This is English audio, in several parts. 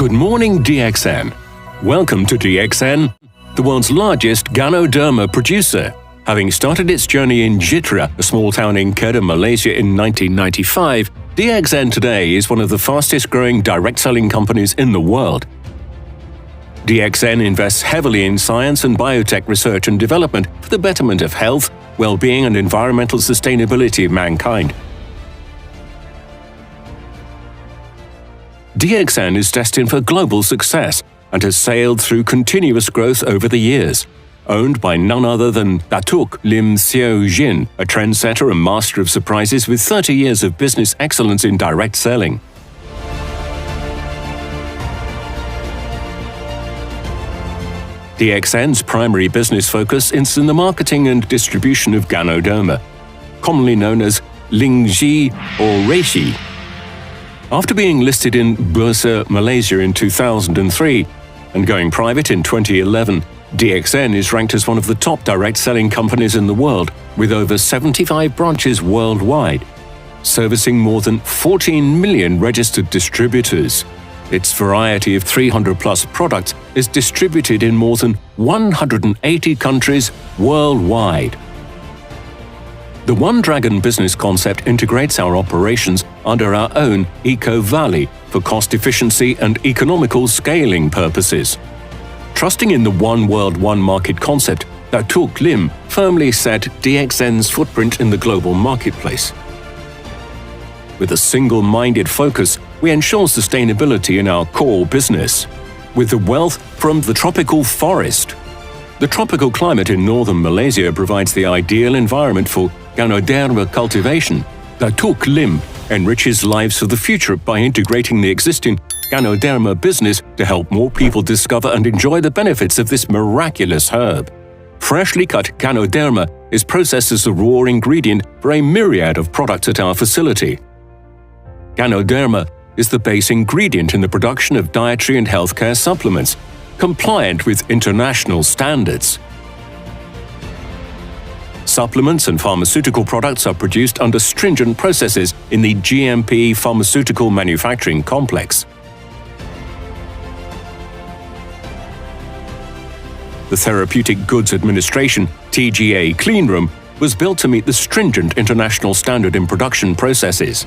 Good morning, DXN. Welcome to DXN, the world's largest Ganoderma producer. Having started its journey in Jitra, a small town in Kedah, Malaysia in 1995, DXN today is one of the fastest-growing direct-selling companies in the world. DXN invests heavily in science and biotech research and development for the betterment of health, well-being and environmental sustainability of mankind. DXN is destined for global success and has sailed through continuous growth over the years. Owned by none other than Datuk Lim Slow Jin, a trendsetter and master of surprises with 30 years of business excellence in direct selling. DXN's primary business focus is in the marketing and distribution of Ganoderma, commonly known as Lingzhi or Reishi. After being listed in Bursa, Malaysia in 2003 and going private in 2011, DXN is ranked as one of the top direct selling companies in the world, with over 75 branches worldwide, servicing more than 14 million registered distributors. Its variety of 300-plus products is distributed in more than 180 countries worldwide. The One Dragon business concept integrates our operations under our own Eco-Valley for cost efficiency and economical scaling purposes. Trusting in the One World, One Market concept, Datuk Lim firmly set DXN's footprint in the global marketplace. With a single-minded focus, we ensure sustainability in our core business. With the wealth from the tropical forest. The tropical climate in northern Malaysia provides the ideal environment for Ganoderma cultivation. Datuk Lim enriches lives for the future by integrating the existing Ganoderma business to help more people discover and enjoy the benefits of this miraculous herb. Freshly cut Ganoderma is processed as a raw ingredient for a myriad of products at our facility. Ganoderma is the base ingredient in the production of dietary and healthcare supplements, compliant with international standards. Supplements and pharmaceutical products are produced under stringent processes in the GMP pharmaceutical manufacturing complex. The Therapeutic Goods Administration (TGA) cleanroom was built to meet the stringent international standard in production processes.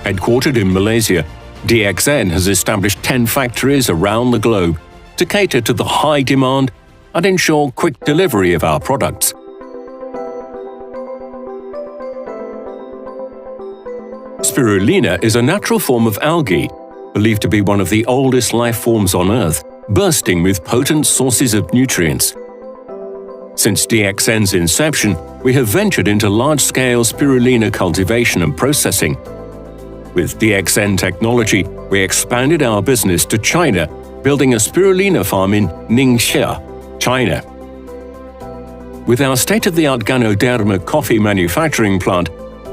Headquartered in Malaysia, DXN has established 10 factories around the globe to cater to the high demand and ensure quick delivery of our products. Spirulina is a natural form of algae, believed to be one of the oldest life forms on Earth, bursting with potent sources of nutrients. Since DXN's inception, we have ventured into large-scale spirulina cultivation and processing. With DXN technology, we expanded our business to China, building a spirulina farm in Ningxia, China. With our state-of-the-art Ganoderma coffee manufacturing plant,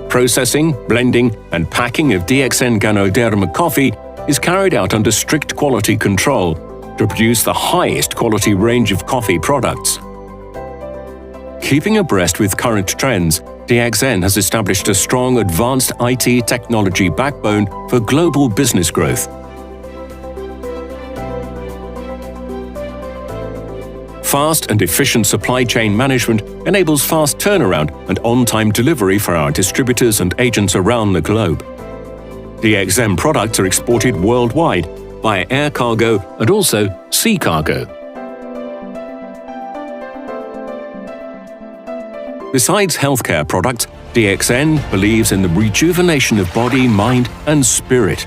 processing, blending, and packing of DXN Ganoderma coffee is carried out under strict quality control to produce the highest quality range of coffee products. Keeping abreast with current trends, DXN has established a strong advanced IT technology backbone for global business growth. Fast and efficient supply chain management enables fast turnaround and on-time delivery for our distributors and agents around the globe. DXN products are exported worldwide via air cargo and also sea cargo. Besides healthcare products, DXN believes in the rejuvenation of body, mind, and spirit.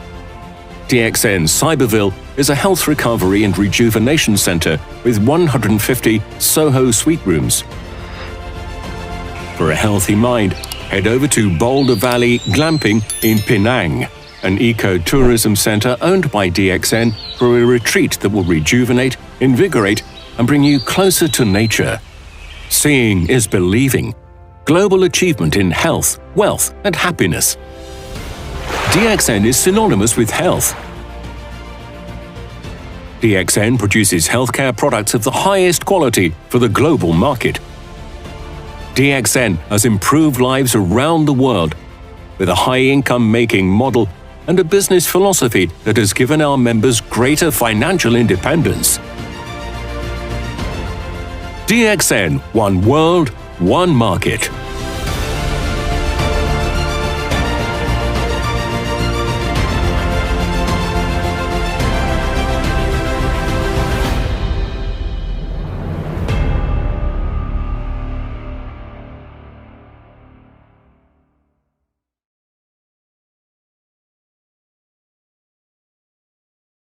DXN Cyberville is a health recovery and rejuvenation center with 150 Soho suite rooms. For a healthy mind, head over to Boulder Valley Glamping in Penang, an eco-tourism center owned by DXN for a retreat that will rejuvenate, invigorate, and bring you closer to nature. Seeing is believing. Global achievement in health, wealth, and happiness. DXN is synonymous with health. DXN produces healthcare products of the highest quality for the global market. DXN has improved lives around the world with a high-income making model and a business philosophy that has given our members greater financial independence. DXN, one world, one market.